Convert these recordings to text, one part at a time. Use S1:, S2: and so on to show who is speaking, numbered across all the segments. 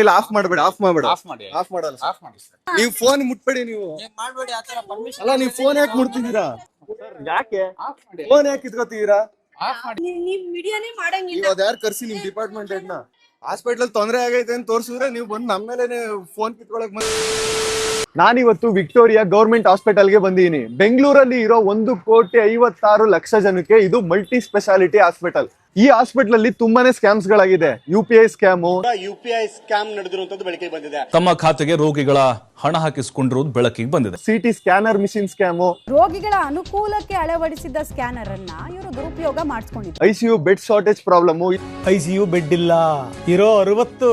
S1: ಇಲ್ಲ ಆಫ್ ಮಾಡಬೇಡ, ಆಫ್ ಮಾಡಬೇಡ,
S2: ಆಫ್ ಮಾಡಿ,
S1: ಆಫ್ ಮಾಡಲ್ಲ,
S2: ಆಫ್ ಮಾಡಿ ಸರ್.
S1: ನೀವು ಫೋನ್ ಮುಟ್ಬೇಡಿ. ನೀವು
S2: ಮಾಡ್ಬೇಡಿ ಆ ತರ ಪರ್ಮಿಷನ್.
S1: ಅಲ್ಲ, ನೀವು ಫೋನ್ ಯಾಕೆ ಮುಟ್ತಿದ್ದೀರಾ? ಯಾಕೆ
S2: ಆಫ್ ಮಾಡಿ,
S1: ಫೋನ್ ಯಾಕೆ ಇಟ್ಕೋತಿದ್ದೀರಾ?
S2: ಆಫ್ ಮಾಡಿ.
S3: ನೀವ್ ವಿಡಿಯೋನೇ ಮಾಡಂಗಿಲ್ಲ.
S1: ನೀವು ಅದ್ಯಾರು ಕರ್ಸಿ ನಿಮ್ ಡಿಪಾರ್ಟ್ಮೆಂಟ್ ಹೆಡ್ನ ಹಾಸ್ಪಿಟಲ್ ತೊಂದರೆ ಆಗೈತೆ ಅಂತ ತೋರಿಸಿದ್ರೆ ನೀವು ಬಂದು ನಮ್ಮ ಮೇಲೆ ಫೋನ್ ಕಿತ್ಕೊಳಕ್. ನಾನಿವತ್ತು ವಿಕ್ಟೋರಿಯಾ ಗೌರ್ಮೆಂಟ್ ಹಾಸ್ಪಿಟಲ್ಗೆ ಬಂದಿದ್ದೀನಿ. ಬೆಂಗಳೂರಲ್ಲಿ ಇರೋ 1,56,00,000 ಜನಕ್ಕೆ ಇದು ಮಲ್ಟಿ ಸ್ಪೆಷಾಲಿಟಿ ಹಾಸ್ಪಿಟಲ್. ಈ ಹಾಸ್ಪಿಟಲ್ ಅಲ್ಲಿ ತುಂಬಾನೇ ಸ್ಕ್ಯಾಮ್ಸ್ ಗಳಾಗಿದೆ. UPI
S4: ಸ್ಕ್ಯಾಮ್ ನಡೆದಿರುವಂತದ್ದು ಬೆಳಕಿಗೆ ಬಂದಿದೆ.
S5: ತಮ್ಮ ಖಾತೆಗೆ ರೋಗಿಗಳ ಹಣ ಹಾಕಿಸಿಕೊಂಡಿರುವುದು ಬೆಳಕಿಗೆ ಬಂದಿದೆ.
S1: CT ಸ್ಕ್ಯಾನರ್ ಮಿಷಿನ್ ಸ್ಕ್ಯಾಮು,
S3: ರೋಗಿಗಳ ಅನುಕೂಲಕ್ಕೆ ಅಳವಡಿಸಿದ ಸ್ಕ್ಯಾನರ್ ಅನ್ನ ಇವರು ದುರುಪಯೋಗ ಮಾಡಿಸ್ಕೊಂಡಿದ್ದಾರೆ.
S1: ICU bed shortage problem,
S6: ICU bed ಇಲ್ಲ, ಇರೋ 60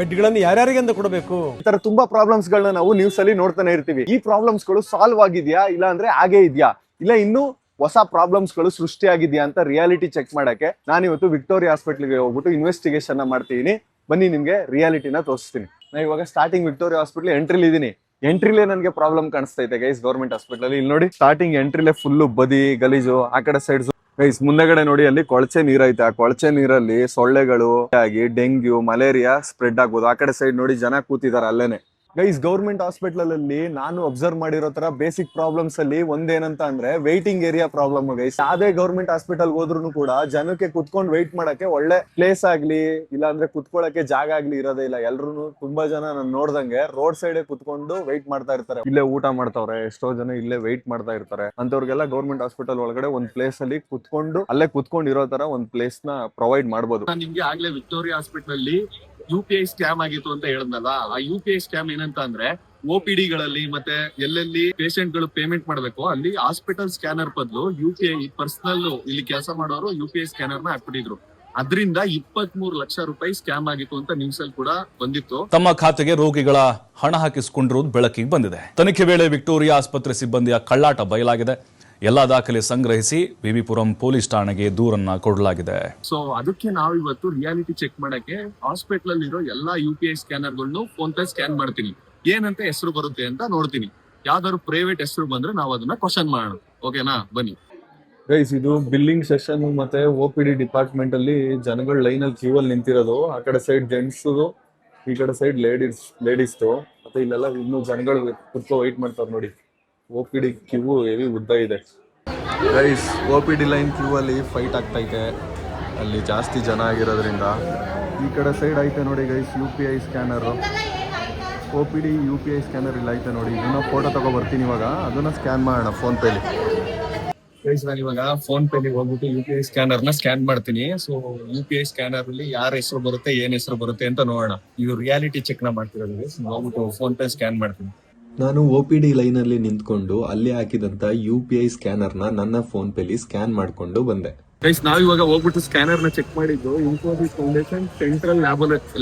S6: ಬೆಡ್ಗಳನ್ನು ಯಾರ್ಯಾರಿಗೆ ಅಂತ ಕೊಡಬೇಕು.
S1: ಈ ತರ ತುಂಬಾ ಪ್ರಾಬ್ಲಮ್ಸ್ ಗಳನ್ನ ನಾವು ನ್ಯೂಸ್ ಅಲ್ಲಿ ನೋಡ್ತಾನೆ ಇರ್ತೀವಿ. ಈ ಪ್ರಾಬ್ಲಮ್ಸ್ ಗಳು ಸಾಲ್ವ್ ಆಗಿದ್ಯಾ, ಇಲ್ಲ ಅಂದ್ರೆ ಹಾಗೆ ಇದೆಯಾ, ಇಲ್ಲ ಇನ್ನು ಹೊಸ ಪ್ರಾಬ್ಲಮ್ಸ್ ಗಳು ಸೃಷ್ಟಿಯಾಗಿದ್ಯಾ ಅಂತ ರಿಯಾಲಿಟಿ ಚೆಕ್ ಮಾಡಕ್ಕೆ ನಾನಿವತ್ತು ವಿಕ್ಟೋರಿಯಾ ಹಾಸ್ಪಿಟಲ್ಗೆ ಹೋಗ್ಬಿಟ್ಟು ಇನ್ವೆಸ್ಟಿಗೇಷನ್ ಮಾಡ್ತೀನಿ. ಬನ್ನಿ ನಿಮ್ಗೆ ರಿಯಾಲಿಟಿನ ತೋರಿಸ್ತೀನಿ. ನಾ ಇವಾಗ ಸ್ಟಾರ್ಟಿಂಗ್ ವಿಕ್ಟೋರಿಯಾ ಹಾಸ್ಪಿಟಲ್ ಎಂಟ್ರಿಲಿ ಇದೀನಿ. ಎಂಟ್ರಿಲೇ ನನಗೆ ಪ್ರಾಬ್ಲಮ್ ಕಾಣಿಸ್ತೈತೆ ಗೈಸ್. ಗೌರ್ಮೆಂಟ್ ಹಾಸ್ಪಿಟಲ್ ಅಲ್ಲಿ ಇಲ್ಲಿ ನೋಡಿ, ಸ್ಟಾರ್ಟಿಂಗ್ ಎಂಟ್ರಿಲೇ ಫುಲ್ ಬದಿ ಗಲೀಜು, ಆ ಕಡೆ ಸೈಡ್ ಗೈಸ್ ಮುಂದೆಗಡೆ ನೋಡಿ ಅಲ್ಲಿ ಕೊಳಚೆ ನೀರೈತೆ. ಆ ಕೊಳಚೆ ನೀರಲ್ಲಿ ಸೊಳ್ಳೆಗಳು ಆಗಿ ಡೆಂಗ್ಯೂ ಮಲೇರಿಯಾ ಸ್ಪ್ರೆಡ್ ಆಗ್ಬೋದು. ಆ ಕಡೆ ಸೈಡ್ ನೋಡಿ ಜನ ಕೂತಿದಾರೆ ಅಲ್ಲೇನೆ. ಗೈಸ್ ಗೌರ್ಮೆಂಟ್ ಹಾಸ್ಪಿಟಲ್ ಅಲ್ಲಿ ನಾನು ಅಬ್ಸರ್ವ್ ಮಾಡಿರೋ ತರ ಬೇಸಿಕ್ ಪ್ರಾಬ್ಲಮ್ಸ್ ಅಲ್ಲಿ ಒಂದೇನಂತ ಅಂದ್ರೆ ವೇಟಿಂಗ್ ಏರಿಯಾ ಪ್ರಾಬ್ಲಮ್ ಗೈಸ್. ಯಾವ್ದೇ ಗೌರ್ಮೆಂಟ್ ಹಾಸ್ಪಿಟಲ್ ಹೋದ್ರು ಕೂಡ ಜನಕ್ಕೆ ಕುತ್ಕೊಂಡು ವೇಟ್ ಮಾಡಕ್ಕೆ ಒಳ್ಳೆ ಪ್ಲೇಸ್ ಆಗ್ಲಿ, ಇಲ್ಲ ಅಂದ್ರೆ ಕುತ್ಕೊಳ್ಳಕ್ಕೆ ಜಾಗ ಆಗ್ಲಿ ಇರೋದೇ ಇಲ್ಲ. ಎಲ್ರು ತುಂಬಾ ಜನ ನಾನು ನೋಡ್ದಂಗೆ ರೋಡ್ ಸೈಡ್ ಕುತ್ಕೊಂಡು ವೇಟ್ ಮಾಡ್ತಾ ಇರ್ತಾರೆ. ಇಲ್ಲೇ ಊಟ ಮಾಡ್ತಾವ್ರೆ, ಎಷ್ಟೋ ಜನ ಇಲ್ಲೇ ವೇಟ್ ಮಾಡ್ತಾ ಇರ್ತಾರೆ. ಅಂತವ್ರಿಗೆಲ್ಲ ಗೌರ್ಮೆಂಟ್ ಹಾಸ್ಪಿಟಲ್ ಒಳಗಡೆ ಒಂದ್ ಪ್ಲೇಸ್ ಅಲ್ಲಿ ಕುತ್ಕೊಂಡು ಅಲ್ಲೇ ಕುತ್ಕೊಂಡು ಇರೋ ತರ ಒಂದ್ ಪ್ಲೇಸ್ ನ ಪ್ರೊವೈಡ್ ಮಾಡ್ಬೋದು.
S7: ನಿಮ್ಗೆ ಆಗ್ಲೇ ವಿಕ್ಟೋರಿಯಾ ಹಾಸ್ಪಿಟಲ್ ಅಲ್ಲಿ UPI ಸ್ಕ್ಯಾಮ್ ಆಗಿತ್ತು ಅಂತ ಹೇಳಿದ್ನಲ್ಲ. ಆ UPI ಸ್ಕ್ಯಾಮ್ ಏನಂತ ಅಂದ್ರೆ OPD ಗಳಲ್ಲಿ ಮತ್ತೆ ಎಲ್ಲೆಲ್ಲಿ ಪೇಷಂಟ್ ಗಳು ಪೇಮೆಂಟ್ ಮಾಡ್ಬೇಕು ಅಲ್ಲಿ ಹಾಸ್ಪಿಟಲ್ ಸ್ಕ್ಯಾನರ್ ಬದಲು UPI ಪರ್ಸನಲ್ ಇಲ್ಲಿ ಕೆಲಸ ಮಾಡೋರು UPI ಸ್ಕ್ಯಾನರ್ ನ ಹಾಕ್ಬಿಟ್ಟಿದ್ರು. ಅದರಿಂದ 23 ಲಕ್ಷ ರೂಪಾಯಿ ಸ್ಕ್ಯಾಮ್ ಆಗಿತ್ತು ಅಂತ ನ್ಯೂಸ್ ಅಲ್ಲಿ ಕೂಡ ಬಂದಿತ್ತು.
S5: ತಮ್ಮ ಖಾತೆಗೆ ರೋಗಿಗಳ ಹಣ ಹಾಕಿಸಿಕೊಂಡಿರುವುದು ಬೆಳಕಿಗೆ ಬಂದಿದೆ. ತನಿಖೆ ವೇಳೆ ವಿಕ್ಟೋರಿಯಾ ಆಸ್ಪತ್ರೆ ಸಿಬ್ಬಂದಿಯ ಕಳ್ಳಾಟ ಬಯಲಾಗಿದೆ. ಎಲ್ಲಾ ದಾಖಲೆ ಸಂಗ್ರಹಿಸಿ ವಿವಿಪುರಂ ಪೊಲೀಸ್ ಠಾಣೆಗೆ ದೂರನ್ನ ಕೊಡಲಾಗಿದೆ.
S7: ಸೊ ಅದಕ್ಕೆ ನಾವು ಇವತ್ತು ರಿಯಾಲಿಟಿ ಚೆಕ್ ಮಾಡಕ್ಕೆ ಹಾಸ್ಪಿಟಲ್ ಅಲ್ಲಿ ಇರೋ ಎಲ್ಲಾ UPI ಸ್ಕ್ಯಾನರ್ ಗಳನ್ನು ಫೋನ್ ಪೇ ಸ್ಕ್ಯಾನ್ ಮಾಡ್ತೀನಿ. ಏನಂತ ಹೆಸರು ಬರುತ್ತೆ ಅಂತ ನೋಡ್ತೀನಿ. ಯಾವ್ದಾದ್ರು ಪ್ರೈವೇಟ್ ಹೆಸರು ಬಂದ್ರೆ ನಾವು ಅದನ್ನ ಕ್ವಶನ್ ಮಾಡೋಣ. ಓಕೆನಾ, ಬನ್ನಿ
S1: ಗೈಸ್. ಇದು ಬಿಲ್ಲಿಂಗ್ ಸೆಷನ್ ಮತ್ತೆ OPD ಡಿಪಾರ್ಟ್ಮೆಂಟ್ ಅಲ್ಲಿ ಜನಗಳು ಲೈನ್ ಅಲ್ಲಿ ಕ್ಯೂ ಅಲ್ಲಿ ನಿಂತಿರೋದು. ಆ ಕಡೆ ಸೈಡ್ ಜೆಂಟ್ಸ್, ಈ ಕಡೆ ಸೈಡ್ ಲೇಡೀಸ್ದು. ಮತ್ತೆ ಇಲ್ಲೆಲ್ಲ ಇನ್ನು ಜನಗಳು ಕುತ್ಕೋ ವೈಟ್ ಮಾಡ್ತಾರೆ ನೋಡಿ. OPD ಕ್ಯೂ ಹೆವಿ ಉದ್ದ ಇದೆ ಗೈಸ್. OPD ಲೈನ್ ಕ್ಯೂ ಅಲ್ಲಿ ಫೈಟ್ ಆಗ್ತೈತೆ, ಅಲ್ಲಿ ಜಾಸ್ತಿ ಜನ ಆಗಿರೋದ್ರಿಂದ. ಈ ಕಡೆ ಸೈಡ್ ಐತೆ ನೋಡಿ guys UPI ಸ್ಕ್ಯಾನರು. OPD UPI scanner ಇಲ್ಲ ಐತೆ ನೋಡಿ. ಇದನ್ನ ಫೋಟೋ ತಗೋ ಬರ್ತೀನಿ ಇವಾಗ, ಅದನ್ನ ಸ್ಕ್ಯಾನ್ ಮಾಡೋಣ ಫೋನ್ ಪೇಲಿ.
S7: ನಾನು ಇವಾಗ ಫೋನ್ ಪೇಲಿ ಹೋಗ್ಬಿಟ್ಟು UPI ಸ್ಕ್ಯಾನರ್ ನ ಸ್ಕ್ಯಾನ್ ಮಾಡ್ತೀನಿ. ಸೊ UPI ಸ್ಕ್ಯಾನರ್ ಅಲ್ಲಿ ಯಾರ ಹೆಸರು ಬರುತ್ತೆ, ಏನ್ ಹೆಸರು ಬರುತ್ತೆ ಅಂತ ನೋಡೋಣ. ಇದು ರಿಯಾಲಿಟಿ ಚೆಕ್ ನ ಮಾಡ್ತಿರೋದು. ಹೋಗ್ಬಿಟ್ಟು ಫೋನ್ ಪೇ ಸ್ಕ್ಯಾನ್ ಮಾಡ್ತೀನಿ.
S8: ನಾನು OPD ಲೈನ್ ಅಲ್ಲಿ ನಿಂತ್ಕೊಂಡು ಅಲ್ಲಿ ಹಾಕಿದಂತ UPI ಸ್ಕ್ಯಾನರ್ ನನ್ನ ಫೋನ್ ಪೇಲಿ ಸ್ಕ್ಯಾನ್ ಮಾಡ್ಕೊಂಡು ಬಂದೆ.
S7: ಗೈಸ್ ನಾವ್ ಇವಾಗ ಹೋಗ್ಬಿಟ್ಟು ಸ್ಕ್ಯಾನರ್ ನ ಚೆಕ್ ಮಾಡಿದ್ದು ಇನ್ಫೋಸಿಸ್ ಫೌಂಡೇಶನ್ ಸೆಂಟ್ರಲ್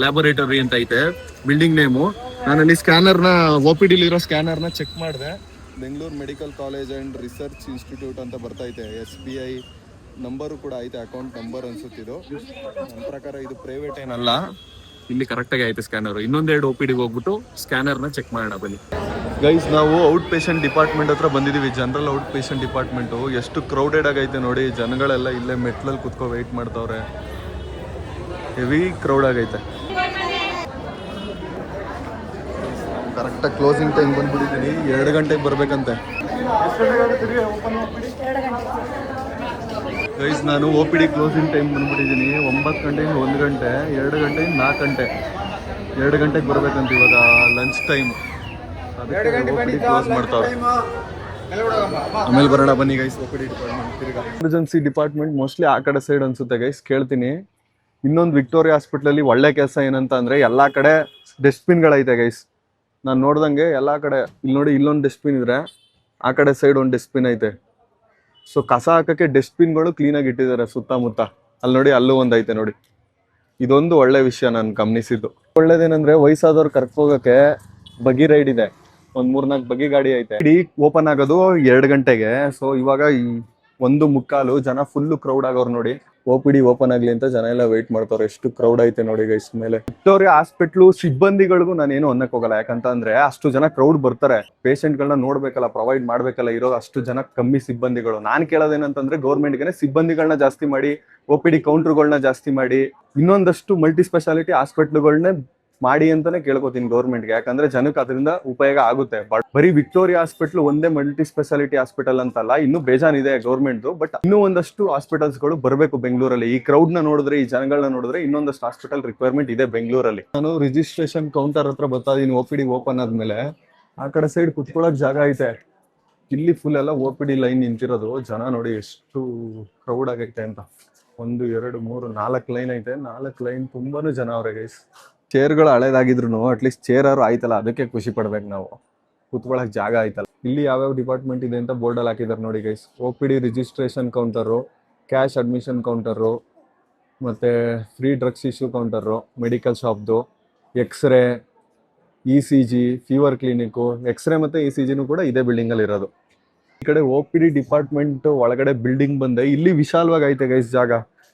S7: ಲ್ಯಾಬೊರೇಟರಿ ಅಂತ ಐತೆ ಬಿಲ್ಡಿಂಗ್ ನೇಮು. ನಾನು ಅಲ್ಲಿ ಸ್ಕ್ಯಾನರ್ ನ OPD ಇರೋ ಸ್ಕ್ಯಾನರ್ ನ ಚೆಕ್ ಮಾಡಿದೆ.
S1: Bengaluru medical college and research institute ಅಂತ ಬರ್ತೈತೆ. SBI ನಂಬರು ಕೂಡ ಐತೆ, ಅಕೌಂಟ್ ನಂಬರ್ ಅನ್ಸುತ್ತಿದ್ದು. ನನ್ನ ಪ್ರಕಾರ ಇದು ಪ್ರೈವೇಟ್
S7: ಏನಲ್ಲ, ಇಲ್ಲಿ ಕರೆಕ್ಟ್ ಆಗಿ ಐತೆ ಸ್ಕ್ಯಾನರ್. ಇನ್ನೊಂದೆರಡು OPD ಹೋಗ್ಬಿಟ್ಟು ಸ್ಕ್ಯಾನರ್ ನ ಚೆಕ್ ಮಾಡೋಣ ಬನ್ನಿ.
S1: ಗೈಸ್ ನಾವು ಔಟ್ ಪೇಷಂಟ್ ಡಿಪಾರ್ಟ್ಮೆಂಟ್ ಹತ್ರ ಬಂದಿದ್ದೀವಿ. General out patient department. ಎಷ್ಟು ಕ್ರೌಡೆಡ್ ಆಗೈತೆ ನೋಡಿ. ಜನಗಳೆಲ್ಲ ಇಲ್ಲೇ ಮೆಟ್ಲಲ್ಲಿ ಕುತ್ಕೊ ವೆಯ್ಟ್ ಮಾಡ್ತಾವ್ರೆ. ಹೆವಿ ಕ್ರೌಡ್ ಆಗೈತೆ. ಕರೆಕ್ಟಾಗಿ ಕ್ಲೋಸಿಂಗ್ ಟೈಮ್ ಬಂದ್ಬಿಟ್ಟಿದ್ದೀನಿ. 2 ಗಂಟೆಗೆ ಬರ್ಬೇಕಂತೆ. ಗೈಸ್ ನಾನು OPD ಕ್ಲೋಸಿಂಗ್ ಟೈಮ್ ಬಂದ್ಬಿಟ್ಟಿದ್ದೀನಿ. 9 ಗಂಟೆಯಿಂದ 1 ಗಂಟೆ, 2 ಗಂಟೆಯಿಂದ 4 ಗಂಟೆ. 2 ಗಂಟೆಗೆ ಬರ್ಬೇಕಂತ ಇವಾಗ ಲಂಚ್ ಟೈಮ್. OPD ಕ್ಲೋಸ್ ಮಾಡ್ತಾವ್ರೆ. ಆಮೇಲೆ ಬರೋಣ ಬನ್ನಿ ಗೈಸ್. OPD ಡಿಪಾರ್ಟ್ಮೆಂಟ್ ತಿರ್ಗಾ ಎಮರ್ಜೆನ್ಸಿ ಡಿಪಾರ್ಟ್ಮೆಂಟ್ ಮೋಸ್ಟ್ಲಿ ಆ ಕಡೆ ಸೈಡ್ ಅನ್ಸುತ್ತೆ ಗೈಸ್. ಕೇಳ್ತೀನಿ. ಇನ್ನೊಂದು ವಿಕ್ಟೋರಿಯಾ ಹಾಸ್ಪಿಟಲ್ ಅಲ್ಲಿ ಒಳ್ಳೆ ಕೆಲಸ ಏನಂತ ಅಂದ್ರೆ ಎಲ್ಲಾ ಕಡೆ ಡಸ್ಟ್ಬಿನ್ಗಳೈತೆ ಗೈಸ್. ನಾನು ನೋಡ್ದಂಗೆ ಎಲ್ಲಾ ಕಡೆ. ಇಲ್ಲಿ ನೋಡಿ, ಇಲ್ಲೊಂದು ಡಸ್ಟ್ಬಿನ್ ಇದ್ರೆ ಆ ಕಡೆ ಸೈಡ್ ಒಂದು ಡಸ್ಟ್ಬಿನ್ ಐತೆ. ಸೊ ಕಸ ಹಾಕಕ್ಕೆ ಡಸ್ಟ್ಬಿನ್ಗಳು ಕ್ಲೀನಾಗಿ ಇಟ್ಟಿದ್ದಾರೆ ಸುತ್ತಮುತ್ತ. ಅಲ್ಲಿ ನೋಡಿ, ಅಲ್ಲೂ ಒಂದು ಐತೆ ನೋಡಿ. ಇದೊಂದು ಒಳ್ಳೆ ವಿಷಯ ನಾನು ಗಮನಿಸಿದ್ದು. ಒಳ್ಳೇದೇನಂದ್ರೆ ವಯಸ್ಸಾದವ್ರು ಕರ್ಕೋಗಕ್ಕೆ ಬಗಿ ರೈಡ್ ಇದೆ. ಒಂದ್ 3-4 ಬಗಿ ಗಾಡಿ ಐತೆ. ಓಪನ್ ಆಗೋದು 2 ಗಂಟೆಗೆ. ಸೊ ಇವಾಗ 1:15 ಜನ ಫುಲ್ ಕ್ರೌಡ್ ಆಗೋರು ನೋಡಿ. OPD ಓಪನ್ ಆಗ್ಲಿ ಅಂತ ಜನ ಎಲ್ಲ ವೇಟ್ ಮಾಡ್ತಾರೆ. ಎಷ್ಟು ಕ್ರೌಡ್ ಐತೆ ನೋಡಿ ಗೈಸ್ ಮೇಲೆ. ವಿಕ್ಟೋರಿಯಾ ಹಾಸ್ಪಿಟ್ಲು ಸಿಬ್ಬಂದಿಗಳಿಗೂ ನಾನು ಏನು ಅನ್ನಕ್ ಹೋಗಲ್ಲ. ಯಾಕಂತಂದ್ರೆ ಅಷ್ಟು ಜನ ಕ್ರೌಡ್ ಬರ್ತಾರೆ. ಪೇಷಂಟ್ ಗಳನ್ನ ನೋಡ್ಬೇಕಲ್ಲ, ಪ್ರೊವೈಡ್ ಮಾಡ್ಬೇಕಲ್ಲ. ಇರೋ ಅಷ್ಟು ಜನ ಕಮ್ಮಿ ಸಿಬ್ಬಂದಿಗಳು. ನಾನ್ ಕೇಳೋದೇನಂತಂದ್ರೆ ಗೌರ್ಮೆಂಟ್ಗೆ ಸಿಬ್ಬಂದಿಗಳನ್ನ ಜಾಸ್ತಿ ಮಾಡಿ, OPD ಕೌಂಟರ್ಗಳನ್ನ ಜಾಸ್ತಿ ಮಾಡಿ, ಇನ್ನೊಂದಷ್ಟು ಮಲ್ಟಿ ಸ್ಪೆಷಾಲಿಟಿ ಹಾಸ್ಪಿಟ್ಲುಗಳನ್ನ ಮಾಡಿ ಅಂತಾನೆ ಕೇಳ್ಕೊತೀನಿ ಗೌರ್ಮೆಂಟ್ಗೆ, ಯಾಕಂದ್ರೆ ಜನಕ್ಕೆ ಅದರಿಂದ ಉಪಯೋಗ ಆಗುತ್ತೆ. ಬಟ್ ಬರೀ ವಿಕ್ಟೋರಿಯಾ ಹಾಸ್ಪಿಟಲ್ ಒಂದೇ ಮಲ್ಟಿ ಸ್ಪೆಷಾಲಿಟಿ ಹಾಸ್ಪಿಟಲ್ ಅಂತಲ್ಲ, ಇನ್ನೂ ಬೇಜಾನಿದೆ ಗೌರ್ಮೆಂಟ್ದು. ಬಟ್ ಇನ್ನೂ ಒಂದಷ್ಟು ಹಾಸ್ಪಿಟಲ್ಸ್ಗಳು ಬರಬೇಕು ಬೆಂಗಳೂರಲ್ಲಿ. ಈ ಕ್ರೌಡ್ ನ ನೋಡಿದ್ರೆ, ಈ ಜನಗಳನ್ನ ನೋಡಿದ್ರೆ ಇನ್ನೊಂದಷ್ಟು ಹಾಸ್ಪಿಟಲ್ ರಿಕ್ವೈರ್ಮೆಂಟ್ ಇದೆ ಬೆಂಗಳೂರಲ್ಲಿ. ನಾನು ರಿಜಿಸ್ಟ್ರೇಷನ್ ಕೌಂಟರ್ ಹತ್ರ ಬರ್ತಾ ಇದೀನಿ. OPD ಓಪನ್ ಆದ್ಮೇಲೆ ಆ ಕಡೆ ಸೈಡ್ ಕುತ್ಕೊಳ್ಳೋಕೆ ಜಾಗ ಐತೆ. ಇಲ್ಲಿ ಫುಲ್ ಎಲ್ಲ OPD ಲೈನ್ ನಿಂತಿರೋದು. ಜನ ನೋಡಿ ಎಷ್ಟು ಕ್ರೌಡ್ ಆಗೈತೆ ಅಂತ. 1 2 3 4 ಲೈನ್ ಐತೆ. 4 ಲೈನ್ ತುಂಬಾನು ಜನ ಅವ್ರೆ ಗೈಸ್. ಚೇರ್ಗಳು ಹಳೇದಾಗಿದ್ರು ಅಟ್ಲೀಸ್ಟ್ ಚೇರ್ ಆರು ಆಯ್ತಲ್ಲ, ಅದಕ್ಕೆ ಖುಷಿ ಪಡ್ಬೇಕು ನಾವು. ಕುತ್ಕೊಳ್ಳೋಕೆ ಜಾಗ ಆಯ್ತಲ್ಲ. ಇಲ್ಲಿ ಯಾವ್ಯಾವ ಡಿಪಾರ್ಟ್ಮೆಂಟ್ ಇದೆ ಅಂತ ಬೋರ್ಡ್ ಅಲ್ಲಿ ಹಾಕಿದಾರೆ ನೋಡಿ guys. OPD registration counter, cash admission counter, ಮತ್ತೆ free drugs issue counter, medical ಶಾಪ್ದು, X-ray, ECG, fever clinic. X-ray ಮತ್ತೆ ECGನೂ ಕೂಡ ಇದೇ ಬಿಲ್ಡಿಂಗ್ ಅಲ್ಲಿ ಇರೋದು. ಈ ಕಡೆ OPD ಡಿಪಾರ್ಟ್ಮೆಂಟ್ ಒಳಗಡೆ ಬಿಲ್ಡಿಂಗ್ ಬಂದೆ. ಇಲ್ಲಿ ವಿಶಾಲವಾಗಿ ಐತೆ ಗೈಸ್ ಜಾಗ.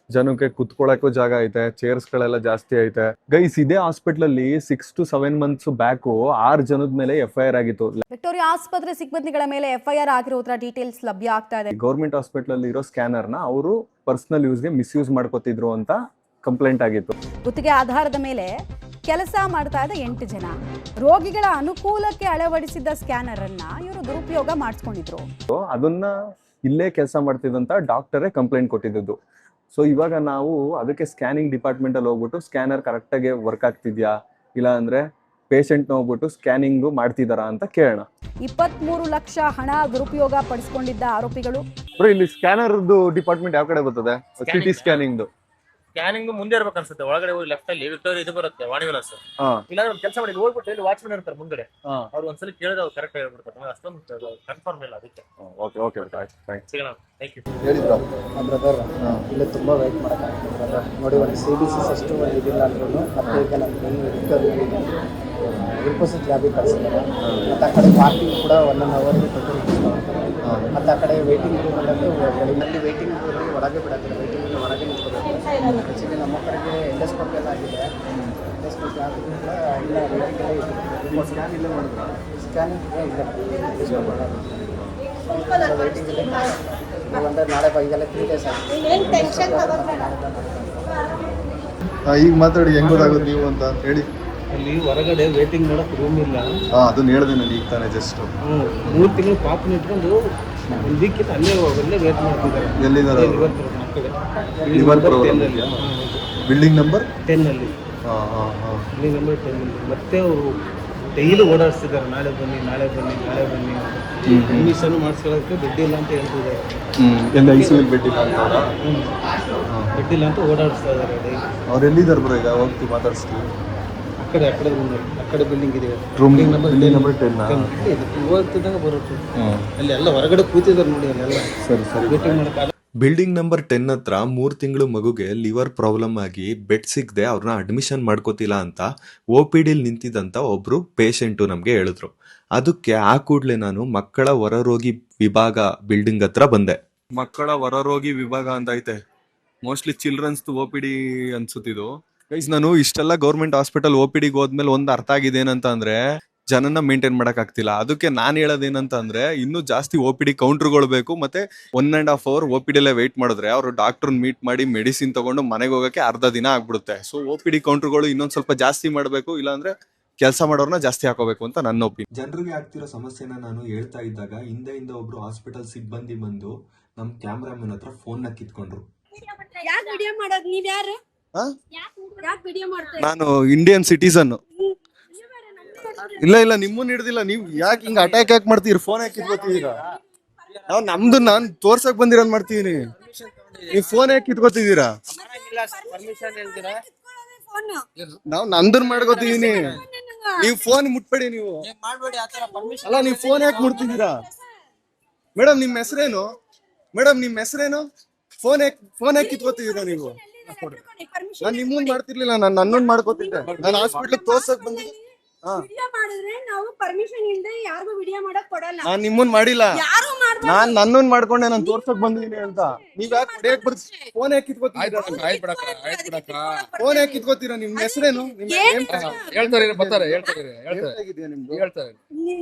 S1: ಜನಕ್ಕೆ ಕುತ್ಕೊಳ್ಳೋಕ್ಕೂ ಜಾಗ ಐತೆ, ಚೇರ್ಸ್ ಗಳೆಲ್ಲ ಜಾಸ್ತಿ ಐತೆ ಗೈಸ್. ಇದೇ ಹಾಸ್ಪಿಟಲ್ ಅಲ್ಲಿ 6 to 7 months ಬ್ಯಾಕ್ 6 ಜನದ ಮೇಲೆ FIR ಆಗಿತ್ತು.
S3: ವಿಕ್ಟೋರಿಯಾ ಆಸ್ಪತ್ರೆ ಸಿಬ್ಬಂದಿಗಳ ಮೇಲೆ FIR ಆಗಿರೋದ್ರ ಡೀಟೇಲ್ಸ್ ಲಭ್ಯ ಆಗ್ತಾ ಇದೆ.
S1: ಗೌರ್ಮೆಂಟ್ ಹಾಸ್ಪಿಟಲ್ ಅಲ್ಲಿ ಇರೋ ಸ್ಕ್ಯಾನರ್ ನ ಅವರು ಪರ್ಸನಲ್ ಯೂಸ್ಗೆ ಮಿಸ್ಯೂಸ್ ಮಾಡ್ಕೋತಿದ್ರು ಅಂತ ಕಂಪ್ಲೇಂಟ್ ಆಗಿತ್ತು.
S3: ಗುತ್ತಿಗೆ ಆಧಾರದ ಮೇಲೆ ಕೆಲಸ ಮಾಡ್ತಾ ಇದ್ದ 8 ಜನ ರೋಗಿಗಳ ಅನುಕೂಲಕ್ಕೆ ಅಳವಡಿಸಿದ್ದ ಸ್ಕ್ಯಾನರ್ ಅನ್ನ ಇವರು ದುರುಪಯೋಗ ಮಾಡಿಸ್ಕೊಂಡಿದ್ರು.
S1: ಅದನ್ನ ಇಲ್ಲೇ ಕೆಲಸ ಮಾಡ್ತಿದ್ದಂತ ಡಾಕ್ಟರೇ ಕಂಪ್ಲೇಂಟ್ ಕೊಟ್ಟಿದ್ದು. ಸೊ ಇವಾಗ ನಾವು ಅದಕ್ಕೆ ಸ್ಕ್ಯಾನಿಂಗ್ ಡಿಪಾರ್ಟ್ಮೆಂಟ್ ಅಲ್ಲಿ ಹೋಗ್ಬಿಟ್ಟು ಸ್ಕ್ಯಾನರ್ ಕರೆಕ್ಟ್ ಆಗಿ ವರ್ಕ್ ಆಗ್ತಿದ್ಯಾ, ಇಲ್ಲ ಅಂದ್ರೆ ಪೇಷಂಟ್ ನ ಹೋಗ್ಬಿಟ್ಟು ಸ್ಕ್ಯಾನಿಂಗ್ ಮಾಡ್ತಿದಾರಾ ಅಂತ ಕೇಳೋಣ.
S3: 23 ಲಕ್ಷ ಹಣ ದುರುಪಯೋಗ ಪಡಿಸಿಕೊಂಡಿದ್ದ ಆರೋಪಿಗಳು.
S1: ಇಲ್ಲಿ ಸ್ಕ್ಯಾನರ್ ಡಿಪಾರ್ಟ್ಮೆಂಟ್ ಯಾವ ಕಡೆ ಬರ್ತದೆ? CT ಸ್ಕ್ಯಾನಿಂಗ್
S2: ಸ್ಕ್ಯಾನಿಂಗ್ ಮುಂದೆ ಇರ್ಬೇಕು ಅನ್ಸುತ್ತೆ. ಒಳಗಡೆ ಹೋಗಿ ಲೆಫ್ಟ್ ಅಲ್ಲಿ ವಿಕ್ಟೋರಿಯಾ ಇದು ಬರುತ್ತೆ, ವಾಣಿ ವಿಲಾಸ್. ಇಲ್ಲಾಂದ್ರೆ ಒಂದು ಕೆಲಸ ಮಾಡಿ ಹೋಗ್ಬಿಟ್ಟು ಇಲ್ಲಿ ವಾಚ್ಮನ್ ಇರ್ತಾರೆ ಮುಂದೆ, ಅವ್ರು ಒಂದ್ಸಲ ಕೇಳಿದ್ರೆ ಅವ್ರು ಕರೆಕ್ಟ್ ಹೇಳ್ಬಿಡ್ತಾರೆ. ನಮಗೆ ಅಷ್ಟೊಂದು ಕನ್ಫರ್ಮ್ ಇಲ್ಲ, ಅದಕ್ಕೆ ಸಿಗೋಣ. Thank you.
S9: ಬ್ರದರ್ ಇಲ್ಲಿ ತುಂಬ ವೆಯ್ಟ್ ಮಾಡೋಕ್ಕಾಗ್ತದೆ ಬ್ರದರ್. ನೋಡಿ, ಒಂದು CDC ಅಷ್ಟು ಒಂದು ಇದಿಲ್ಲ ಅಂದ್ರೂ ಮತ್ತೆ ಈಗ ನಮ್ಗೆ ಇನ್ಫೋಸಿಸ್ ಲ್ಯಾಬಿಗೆ ಕಳಿಸಿದ್ದಾರೆ. ಮತ್ತು ಆ ಕಡೆ ಪಾರ್ಕಿಂಗ್ ಕೂಡ 1 ಅವರ್ಗೆ ಮಾಡ್ತಾರೆ. ಮತ್ತು ಆ ಕಡೆ ವೇಟಿಂಗ್ ರೂಮ್ ಅನ್ನೋದು ಬೆಳಿಗ್ಗೆ ವೇಟಿಂಗ್ ರೂಮಲ್ಲಿ ಒಳಗೆ ಬಿಡೋದಿಲ್ಲ, ವೇಟಿಂಗ್ ರೂಮ್ ಹೊರಗೆ ನಿಂತ್ಕೋಬೇಕು. ಆ್ಯಕ್ಚುಲಿ ನಮ್ಮ ಕಡೆಗೆ ಎಂಡೋಸ್ಕೋಪಿ ಎಲ್ಲ ಆಗಿದೆ. ಎಂಡೋಸ್ಕೋಪಿ ಆದರೂ ಕೂಡ ಇಲ್ಲ, ವೇಟಿಂಗ್ ಎಲ್ಲ ಸ್ಕ್ಯಾನ್ ಇಲ್ಲೇ ಮಾಡಿದ್ರು. ಸ್ಕ್ಯಾನಿಂಗ್ ಇಲ್ಲ, ವೇಟಿಂಗ್ ಇಲ್ಲ. ಅಂದರೆ ನಾಳೆ ಈಗೆಲ್ಲ 3 days ಆಗಿದೆ.
S1: ಈಗ ಮಾತಾಡಿ, ಹೆಂಗ್ ಗೊತ್ತಾಗೋದು ನೀವು ಅಂತ ಹೇಳಿ.
S9: ಅಲ್ಲಿ ಹೊರಗಡೆ ವೇಟಿಂಗ್ ಮಾಡೋಕೆ ರೂಮ್ ಇಲ್ಲ.
S1: ಅದನ್ನ ಹೇಳಿದೆ ನಾನು ಈಗ ತಾನೇ ಜಸ್ಟ್.
S9: 3 ತಿಂಗಳು ಪಾಪನ ಇಟ್ಕೊಂಡು 1 ವೀಕಿಂದ ಅಲ್ಲೇ ವೇಟ್ ಮಾಡ್ತಿದ್ದಾರೆ.
S1: ಎಲ್ಲಿದ್ದಾರೆ? ಬಿಲ್ಡಿಂಗ್ ನಂಬರ್
S9: 10 ಅಲ್ಲಿ. ಬಿಲ್ಡಿಂಗ್ ನಂಬರ್ 10 ಅಲ್ಲಿ. ಮತ್ತೆ ಅವರು ಡೈಲಿ ಓಡಾಡಿಸ್ತಿದ್ದಾರೆ, ನಾಳೆ ಬನ್ನಿ ನಾಳೆ ಬನ್ನಿ ನಾಳೆ ಬನ್ನಿ. ಅಡ್ಮಿಷನ್ ಮಾಡಿಸ್ಕೊಳ್ಳೋಕ್ಕೆ ಬೆಡ್ ಇಲ್ಲ ಅಂತ ಹೇಳ್ತಿದ್ದಾರೆ.
S1: ಬೆಡ್ ಇಲ್ಲ
S9: ಬೆಡ್ ಇಲ್ಲ ಅಂತ ಓಡಾಡಿಸ್ತಾ ಇದ್ದಾರೆ ಡೈಲಿ.
S1: ಅವ್ರು ಎಲ್ಲಿದ್ದಾರೆ ಬ್ರೋ? ಈಗ ಹೋಗ್ತೀವಿ ಮಾತಾಡಿಸ್ತೀವಿ.
S9: ಆ ಕಡೆ ಬಿಲ್ಡಿಂಗ್ ಇದೆ,
S1: ರೂಮ್ ನಂಬರ್ 10
S9: ಹೋಗ್ತಿದ್ದಂಗೆ ಬರುತ್ತೆ. ಅಲ್ಲಿ ಎಲ್ಲ ಹೊರಗಡೆ ಕೂತಿದ್ದಾರೆ ನೋಡಿ, ಅಲ್ಲೆಲ್ಲ
S1: ಸರಿ
S9: ವೇಟಿಂಗ್ ಮಾಡೋಕೆ.
S8: ಬಿಲ್ಡಿಂಗ್ ನಂಬರ್ 10 ಹತ್ರ 3 ತಿಂಗಳು ಮಗುಗೆ ಲಿವರ್ ಪ್ರಾಬ್ಲಮ್ ಆಗಿ ಬೆಡ್ ಸಿಗದೆ ಅವ್ರನ್ನ ಅಡ್ಮಿಷನ್ ಮಾಡ್ಕೋತಿಲ್ಲ ಅಂತ OPD ನಿಂತಿದ್ದಂತ ಒಬ್ರು ಪೇಷಂಟು ನಮ್ಗೆ ಹೇಳಿದ್ರು. ಅದಕ್ಕೆ ಆ ಕೂಡ್ಲೆ ನಾನು ಮಕ್ಕಳ ಹೊರರೋಗಿ ವಿಭಾಗ ಬಿಲ್ಡಿಂಗ್ ಹತ್ರ ಬಂದೆ.
S1: ಮಕ್ಕಳ ಹೊರರೋಗಿ ವಿಭಾಗ ಅಂತ ಐತೆ. ಮೋಸ್ಟ್ಲಿ ಚಿಲ್ಡ್ರನ್ಸ್ OPD ಅನ್ಸುತ್ತಿದ್ದು ಗೈಸ್. ನಾನು ಇಷ್ಟೆಲ್ಲ ಗೌರ್ಮೆಂಟ್ ಹಾಸ್ಪಿಟಲ್ OPDಗೆ ಹೋದ್ಮೇಲೆ ಒಂದು ಅರ್ಥ ಆಗಿದೆ ಏನಂತ ಅಂದ್ರೆ, ಜನನ ಮೇಂಟೈನ್ ಮಾಡಕ್ ಆಗ್ತಿಲ್ಲ. ಅದಕ್ಕೆ ನಾನು ಹೇಳೋದೇನಂತ ಅಂದ್ರೆ, ಇನ್ನೂ ಜಾಸ್ತಿ OPD ಕೌಂಟರ್ಗಳು ಬೇಕು. ಮತ್ತೆ 1.5 hour OPD ಅಲ್ಲೇ ವೇಟ್ ಮಾಡಿದ್ರೆ ಅವರು ಡಾಕ್ಟರ್ ಮೀಟ್ ಮಾಡಿ ಮೆಡಿಸಿನ್ ತಗೊಂಡು ಮನೆಗೆ ಹೋಗಕ್ಕೆ ಅರ್ಧ ದಿನ ಆಗ್ಬಿಡುತ್ತೆ. ಸೊ OPD ಕೌಂಟರ್ಗಳು ಇನ್ನೊಂದ್ ಸ್ವಲ್ಪ ಜಾಸ್ತಿ ಮಾಡಬೇಕು, ಇಲ್ಲಾಂದ್ರೆ ಕೆಲಸ ಮಾಡೋರ್ನ ಜಾಸ್ತಿ ಹಾಕೋಬೇಕು ಅಂತ ನನ್ನ ಒಪಿನಿಯನ್.
S8: ಜನರಿಗೆ ಆಗ್ತಿರೋ ಸಮಸ್ಯೆನ ನಾನು ಹೇಳ್ತಾ ಇದ್ದಾಗ ಹಿಂದೆಯಿಂದ ಒಬ್ರು ಹಾಸ್ಪಿಟಲ್ ಸಿಬ್ಬಂದಿ ಬಂದು ನಮ್ ಕ್ಯಾಮ್ರಾಮನ್ ಹತ್ರ ಫೋನ್ ನ ಕಿತ್ಕೊಂಡ್ರು.
S10: ಯಾಕೆ ವಿಡಿಯೋ ಮಾಡೋದು? ನೀವ್ ಯಾರು? ಯಾಕೆ ವಿಡಿಯೋ ಮಾಡ್ತೀರಾ?
S1: ನಾನು ಇಂಡಿಯನ್ ಸಿಟಿಸನ್. ಇಲ್ಲ ನಿಮ್ಮನ್ನ ಹಿಡ್ದಿಲ್ಲ. ನೀವು ಯಾಕೆ ಹಿಂಗ ಅಟ್ಯಾಕ್ ಯಾಕೆ ಮಾಡ್ತೀರಿ? ಫೋನ್ ಯಾಕೆ ಕಿತ್ಕೋತಿದ್ದೀರಾ? ನಾನು ತೋರ್ಸಕ್ ಬಂದಿರೋದ್ ಮಾಡ್ತೀನಿ. ನೀವು ಫೋನ್ ಯಾಕೆ ಕಿತ್ಕೋತಿದ್ದೀರಾ? ನಾವು ನಂದನ್ ಮಾಡ್ಕೋತಿದೀನಿ. ನೀವು ಫೋನ್ ಮುಟ್ಬೇಡಿ. ನೀವು ಅಲ್ಲ, ನೀವು ಫೋನ್ ಯಾಕೆ ಮುಟ್ತಿದ್ದೀರಾ? ಮೇಡಮ್ ನಿಮ್ ಹೆಸರೇನು? ಫೋನ್ ಯಾಕೆ ಕಿತ್ಕೋತಿದ್ದೀರಾ ನೀವು? ನಾನು ನಿಮ್ಮನ್ ಮಾಡ್ತಿರ್ಲಿಲ್ಲ, ನಾನು ನನ್ನನ್ ಮಾಡ್ಕೋತಿದ್ದೆ. ನಾನು ಹಾಸ್ಪಿಟ್ಲ್ ತೋರ್ಸಕ್ ಬಂದಿದ್ದೆ.
S10: ವಿಡಿಯೋ ಮಾಡಿದ್ರೆ ನಾವು ಪರ್ಮಿಷನ್ ಇಲ್ಲದೆ ಯಾರಿಗೂ ವಿಡಿಯೋ ಮಾಡಕ್ ಕೊಡಲ್ಲ.
S1: ನಾನು ನಿಮ್ಮನ್ ಮಾಡಿಲ್ಲ, ನಾನ್ ನನ್ನನ್ ಮಾಡ್ಕೊಂಡೆ. ನಾನು ತೋರ್ಸಕ್ ಬಂದಿದ್ದೀನಿ ಅಂತ. ನೀವ್ ಯಾಕೆ ಹೊಡೆಯಕ್ ಬರ್ತೀರಿ? ಫೋನ್ ಯಾಕೆ ಕಿತ್ಕೋತೀರಾ? ಫೋನ್ ಯಾಕೆ ಕಿತ್ಕೋತೀರಾ? ನಿಮ್ ಹೆಸರೇನು?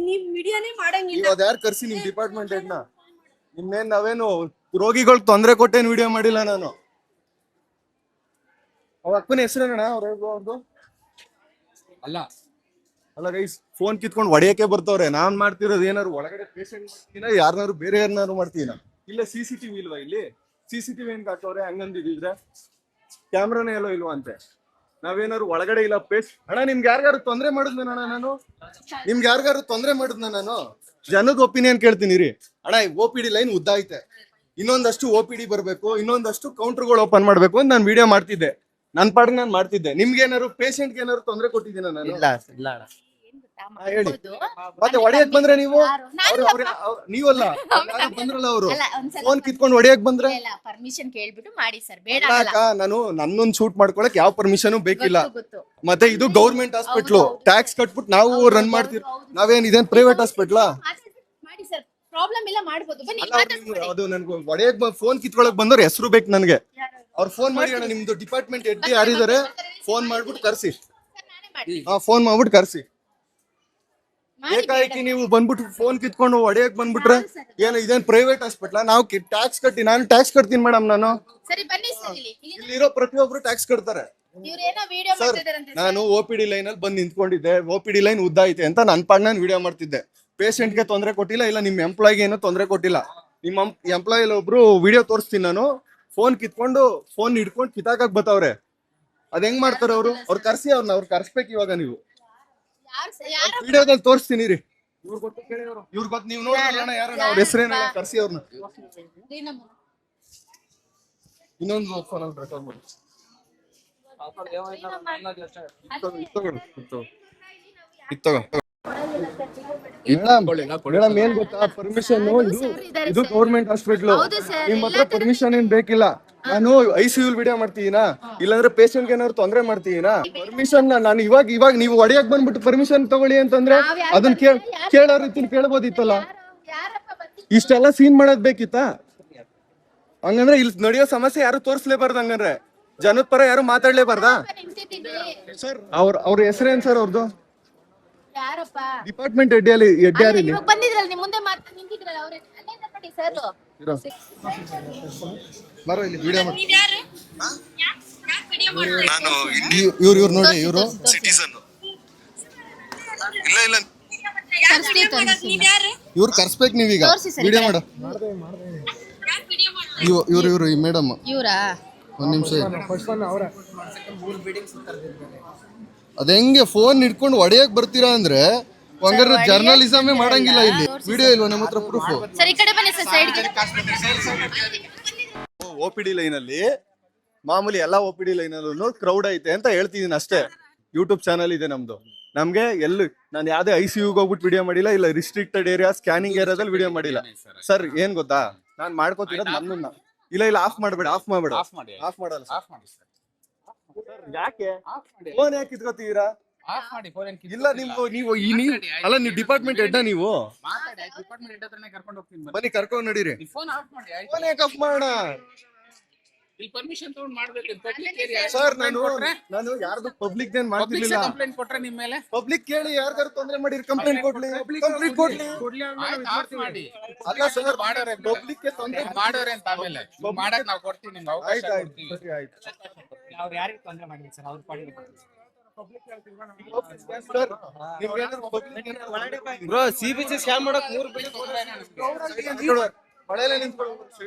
S10: ನೀವ್ ವಿಡಿಯೋನೇ ಮಾಡಂಗಿಲ್ಲ.
S1: ಅದ್ ಯಾರು ಕರ್ಸಿ ನಿಮ್ ಡಿಪಾರ್ಟ್ಮೆಂಟ್ ಹೆಡ್ನ? ನಿಮ್ಮೇನ್ ನಾವೇನು ರೋಗಿಗಳು ತೊಂದ್ರೆ ಕೊಟ್ಟೇನು ವಿಡಿಯೋ ಮಾಡಿಲ್ಲ ನಾನು. ಅವ ಅಕ್ಕನ ಹೆಸರೇನಣ್ಣ? ಅವ್ರದ್ದು ಅಲ್ಲ ಗೈಸ್, ಫೋನ್ ಕಿತ್ಕೊಂಡು ಹೊಡೆಯಕ್ಕೆ ಬರ್ತವ್ರೆ. ನಾನ್ ಮಾಡ್ತಿರೋದು ಏನಾದ್ರು ಒಳಗಡೆ ಪೇಷಂಟ್ ಮಾಡ್ತೀನ, ಯಾರನ್ನಾರು ಬೇರೆ ಯಾರನ್ನಾರು ಮಾಡ್ತೀನ? ಇಲ್ಲ CCTV ಇಲ್ವಾ ಇಲ್ಲಿ? CCTV ಏನ್ ಹಾಕವ್ರೆ ಹಂಗಂದಿದ್ರೆ? ಕ್ಯಾಮ್ರಾನೇ ಎಲ್ಲೋ ಇಲ್ವಾ ಅಂತೆ. ನಾವೇನಾದ್ರು ಒಳಗಡೆ ಇಲ್ಲ ಅಣ್ಣ, ನಿಮ್ಗೆ ಯಾರಿಗಾರು ತೊಂದ್ರೆ ಮಾಡಿದ್ನ ನಾನು? ನಿಮ್ಗೆ ಯಾರಿಗಾರು ತೊಂದ್ರೆ ಮಾಡಿದ್ನ ನಾನು? ಜನದ ಒಪಿನಿಯನ್ ಕೇಳ್ತೀನಿ ರೀ. ಅಣ್ಣ, OPD ಲೈನ್ ಉದ್ದ ಐತೆ, ಇನ್ನೊಂದಷ್ಟು OPD ಬರ್ಬೇಕು, ಇನ್ನೊಂದಷ್ಟು ಕೌಂಟರ್ಗಳು ಓಪನ್ ಮಾಡ್ಬೇಕು ಅಂತ ನಾನು ವಿಡಿಯೋ ಮಾಡ್ತಿದ್ದೆ. ನನ್ ಪಾಡಿಗೆ ನಾನು ಮಾಡ್ತಿದ್ದೆ. ನಿಮ್ಗೆ ಏನಾದ್ರು ಪೇಷಂಟ್ ಏನಾದ್ರು ತೊಂದ್ರೆ ಕೊಟ್ಟಿದ್ದೀನ ನಾನು? ಹೇಳಿ. ಮತ್ತೆ ಹೊಡೆಯಕ್ ಬಂದ್ರೆ ನೀವು? ನೀವಲ್ಲ, ಬಂದ್ರಲ್ಲ ಅವರು ಫೋನ್ ಕಿತ್ಕೊಂಡು ಹೊಡೆಯಕ್ ಬಂದ್ರೆ?
S10: ಪರ್ಮಿಷನ್ ಕೇಳ್ಬಿಟ್ಟು ಮಾಡಿ ಸರ್, ಬೇಡ
S1: ನಾನು ನನ್ನೊಂದ್ ಶೂಟ್ ಮಾಡ್ಕೊಳಕ್ ಯಾವ ಪರ್ಮಿಷನ್ ಬೇಕಿಲ್ಲ. ಮತ್ತೆ ಇದು ಗೌರ್ಮೆಂಟ್ ಹಾಸ್ಪಿಟ್ಲು, ಟ್ಯಾಕ್ಸ್ ಕಟ್ಬಿಟ್ಟು ನಾವು ರನ್ ಮಾಡ್ತೀವಿ. ನಾವೇನ್ ಇದೇನ್ ಪ್ರೈವೇಟ್ ಹಾಸ್ಪಿಟ್ಲಾ?
S10: ಮಾಡಿ ಸರ್, ಪ್ರಾಬ್ಲಮ್ ಇಲ್ಲ, ಮಾಡ್ಬೋದು ಬನ್ನಿ.
S1: ಅದು ನನ್ಗೆ ಹೊಡೆಯಕ್ ಫೋನ್ ಕಿತ್ಕೊಳಕ್ ಬಂದವ್ರ ಹೆಸರು ಬೇಕು ನನ್ಗೆ. ಅವ್ರು ಫೋನ್ ಮಾಡಿ, ಅಣ್ಣ ನಿಮ್ದು ಡಿಪಾರ್ಟ್ಮೆಂಟ್ ಹೆಡ್ ಯಾರಿದ್ದಾರೆ ಫೋನ್ ಮಾಡ್ಬಿಟ್ಟು ಕರ್ಸಿ. ಫೋನ್ ಮಾಡ್ಬಿಟ್ಟು ಕರ್ಸಿ. ಏಕಾಏಕಿ ನೀವು ಬಂದ್ಬಿಟ್ಟು ಫೋನ್ ಕಿತ್ಕೊಂಡು ಹೊಡೆಯಕ್ ಬಂದ್ಬಿಟ್ರೆ ಏನ ಇದೇನ್ ಪ್ರೈವೇಟ್ ಹಾಸ್ಪಿಟ್ಲಾ? ನಾವು ಟ್ಯಾಕ್ಸ್ ಕಟ್ಟಿ, ನಾನು ಟ್ಯಾಕ್ಸ್ ಕಟ್ತೀನಿ ಮೇಡಮ್. ನಾನು
S10: ಸರಿ ಬನ್ನಿ ಸರ್,
S1: ಇಲ್ಲಿರೋ ಪ್ರತಿಯೊಬ್ರು ಟ್ಯಾಕ್ಸ್ ಕಟ್ತಾರೆ.
S10: ಇವ್ರೇನೋ ವಿಡಿಯೋ
S1: ಸರ್,
S10: ಮಾಡ್ತಿದಾರಂತೆ.
S1: ನಾನು OPD ಲೈನ್ ಅಲ್ಲಿ ಬಂದು ನಿಂತ್ಕೊಂಡಿದ್ದೆ. OPD ಲೈನ್ ಉದ್ದ ಐತೆ ಅಂತ ನನ್ ಪಾಡ್ ನಾನು ವಿಡಿಯೋ ಮಾಡ್ತಿದ್ದೆ. ಪೇಷಂಟ್ಗೆ ತೊಂದರೆ ಕೊಟ್ಟಿಲ್ಲ, ಇಲ್ಲ ನಿಮ್ ಎಂಪ್ಲಾಯ್ಗೆ ಏನೋ ತೊಂದರೆ ಕೊಟ್ಟಿಲ್ಲ. ನಿಮ್ಮ ಎಂಪ್ಲಾಯ್ ಒಬ್ರು ವಿಡಿಯೋ ತೋರಿಸ್ತೀನಿ ನಾನು. ಫೋನ್ ಕಿತ್ಕೊಂಡು ಫೋನ್ ಹಿಡ್ಕೊಂಡು ಕಿತ್ತಾಕಕ್ ಬತ್ತವ್ರೆ. ಅದ್ ಹೆಂಗ್ ಮಾಡ್ತಾರೆ ಅವರು? ಅವ್ರು ಕರ್ಸಿ, ಅವ್ರು ಕರ್ಸ್ಬೇಕು ಇವಾಗ. ನೀವು ವಿಡಿಯೋದಲ್ಲಿ ತೋರಿಸ್ತೀನಿ ರೀ. ಇವ್ರ ಗೊತ್ತು, ನೀವು ನೋಡೋಣ ಯಾರು, ಅವ್ರ ಹೆಸರೇನಲ್ಲ, ಕರ್ಸಿ ಅವ್ರನ್ನ. ಇನ್ನೊಂದು ಫೋನ್ ಅಲ್ಲಿ ರೆಕಾರ್ಡ್ ಮಾಡಿ. ಮೇಡಮ್ ಏನ್ ಗೊತ್ತಾ, ಪರ್ಮಿಷನ್ ಇದು ಗೌರ್ಮೆಂಟ್ ಹಾಸ್ಪಿಟ್ಲು. ನಿಮ್ ಹತ್ರ ಪರ್ಮಿಷನ್ ಏನ್ ಬೇಕಿಲ್ಲ. ನಾನು ICU ವಿಡಿಯೋ ಮಾಡ್ತೀನಾ, ಇಲ್ಲಾಂದ್ರೆ ಪೇಷಂಟ್ ಏನಾದ್ರು ತೊಂದ್ರೆ ಮಾಡ್ತೀನಾ? ಪರ್ಮಿಷನ್ ನಾನು ಇವಾಗ ನೀವು ಹೊಡೆಯಕ್ ಬಂದ್ಬಿಟ್ಟು ಪರ್ಮಿಷನ್ ತಗೊಳ್ಳಿ ಅಂತಂದ್ರೆ ಅದನ್ನ ಕೇಳೋ ರೀತಿ ಕೇಳ್ಬೋದಿತ್ತಲ್ಲ. ಇಷ್ಟೆಲ್ಲ ಸೀನ್ ಮಾಡೋದ್ ಬೇಕಿತ್ತಾ? ಹಂಗಂದ್ರೆ ಇಲ್ಲಿ ನಡೆಯೋ ಸಮಸ್ಯೆ ಯಾರು ತೋರಿಸ್ಲೇಬಾರ್ದು. ಹಂಗಂದ್ರೆ ಜನದ ಪರ ಯಾರು ಮಾತಾಡ್ಲೇಬಾರ್ದಾ? ಸರ್, ಅವ್ರ ಹೆಸರೇನ್ ಸರ್ ಅವ್ರದ್ದು? ಡಿಪಾರ್ಟ್ಮೆಂಟ್ ಹೆಡ್ ಯಾರಿಲ್ಲಿ?
S10: ಬಂದಿದ್ರಲ್ಲ ನಿಮ್ ಮುಂದೆ ನಿಂತಿದ್ರಲ್ಲ ಅವ್ರೆ, ಅಲ್ಲಿಂದ ನೋಡಿ ಸರ್.
S1: ಬರೋ ಇಲ್ಲಿ ವಿಡಿಯೋ ಮಾಡಿ.
S10: ನಾನು
S1: ಇವ್ರು ನೋಡಿ, ಇವರು ಸಿಟಿಸನ್. ಇಲ್ಲ ಇವ್ರು ಕರ್ಸ್ಬೇಕು ನೀವೀಗ. ವಿಡಿಯೋ ಮಾಡು. ಇವ್ರು ಈ ಮೇಡಮ್.
S10: ಇವ್ರಾ?
S1: ಒಂದ್ ನಿಮಿಷ. ಅದ ಹೆಂಗೆ ಫೋನ್ ಹಿಡ್ಕೊಂಡು ಹೊಡೆಯಕ್ ಬರ್ತೀರಾ ಅಂದ್ರೆ ಹಂಗಾರೆ ಜರ್ನಲಿಸಮೇ ಮಾಡಂಗಿಲ್ಲ. ಇಲ್ಲಿ ವಿಡಿಯೋ ಇಲ್ವಾ ನಮ್ಮ ಹತ್ರ ಪ್ರೂಫ್?
S10: ಸರ್, ಈ ಕಡೆ ಬನ್ನಿ ಸರ್, ಸೈಡ್ಗೆ.
S1: OPD ಲೈನ್ ಅಲ್ಲಿ ಮಾಮೂಲಿ ಎಲ್ಲಾ OPD ಲೈನ್ ಅಲ್ಲೂ ಕ್ರೌಡ್ ಐತೆ ಅಂತ ಹೇಳ್ತಿದೀನಿ ಅಷ್ಟೇ. ಯೂಟ್ಯೂಬ್ ಚಾನಲ್ ಇದೆ ನಮ್ದು. ನಮ್ಗೆ ನಾನು ಯಾವ್ದೇ ICUಗೆ ಹೋಗ್ಬಿಟ್ಟು ವಿಡಿಯೋ ಮಾಡಿಲ್ಲ, ಇಲ್ಲ ರಿಸ್ಟ್ರಿಕ್ಟೆಡ್ ಏರಿಯಾ ಸ್ಕ್ಯಾನಿಂಗ್ ಏರಿಯಾದಲ್ಲಿ ವಿಡಿಯೋ ಮಾಡಿಲ್ಲ. ಸರ್ ಏನ್ ಗೊತ್ತಾ, ನಾನ್ ಮಾಡ್ಕೋತಿರೋದು ನನ್ನನ್ನ. ಇಲ್ಲ ಆಫ್ ಮಾಡಬೇಡ, ಆಫ್ ಮಾಡಲ್ಲ. ಯಾಕೆ ಫೋನ್ ಯಾಕೆ ಕಿತ್ಕೋತೀರಾ? ಇಲ್ಲ ನೀವು ಅಲ್ಲ, ನೀವು ಡಿಪಾರ್ಟ್ಮೆಂಟ್ ಹೆಡ್ ನೀವು. ಬನ್ನಿ ಕರ್ಕೊಂಡ್ ನಡೀರಿ. ಫೋನ್ ಯಾಕೆ ಆಫ್ ಮಾಡೋಣ
S11: ಪರ್ಮಿಷನ್ ತಗೊಂಡು ಮಾಡ್ಬೇಕು.
S1: ಸರ್, ನಾನು ಯಾರ್ದು ಪಬ್ಲಿಕ್ ಏನ್ ಮಾಡ್ತಿರ್ಲಿಲ್ಲ.
S11: ಕಂಪ್ಲೇಂಟ್ ಕೊಟ್ರೆ ನಿಮ್ಮ ಮೇಲೆ
S1: ಪಬ್ಲಿಕ್ ಕೇಳಿ ಯಾರ್ದಾರು ತೊಂದ್ರೆ ಮಾಡಿರಿ, ಕಂಪ್ಲೇಂಟ್ ಕೊಡ್ಲಿ.
S11: ಮಾಡಿ.
S1: ಅಲ್ಲ ಸರ್, ಪಬ್ಲಿಕ್
S11: ಮಾಡೋರೆ ಅಂತ ಆಮೇಲೆ ಮಾಡಕ್ ನಾವು ಕೊಡ್ತೀವಿ ನಿಮ್ಗೆ ಅವಕಾಶ ಕೊಡ್ತೀವಿ.
S9: ಅವ್ರು ಯಾರಿಗೆ ತೊಂದರೆ ಮಾಡಿಲ್ಲ ಸರ್, ಅವ್ರ ಪಾಡಿಗೆ
S6: ಬ್ರೋ. CBC ಸ್ಕ್ಯಾನ್ ಮಾಡಕ್ 3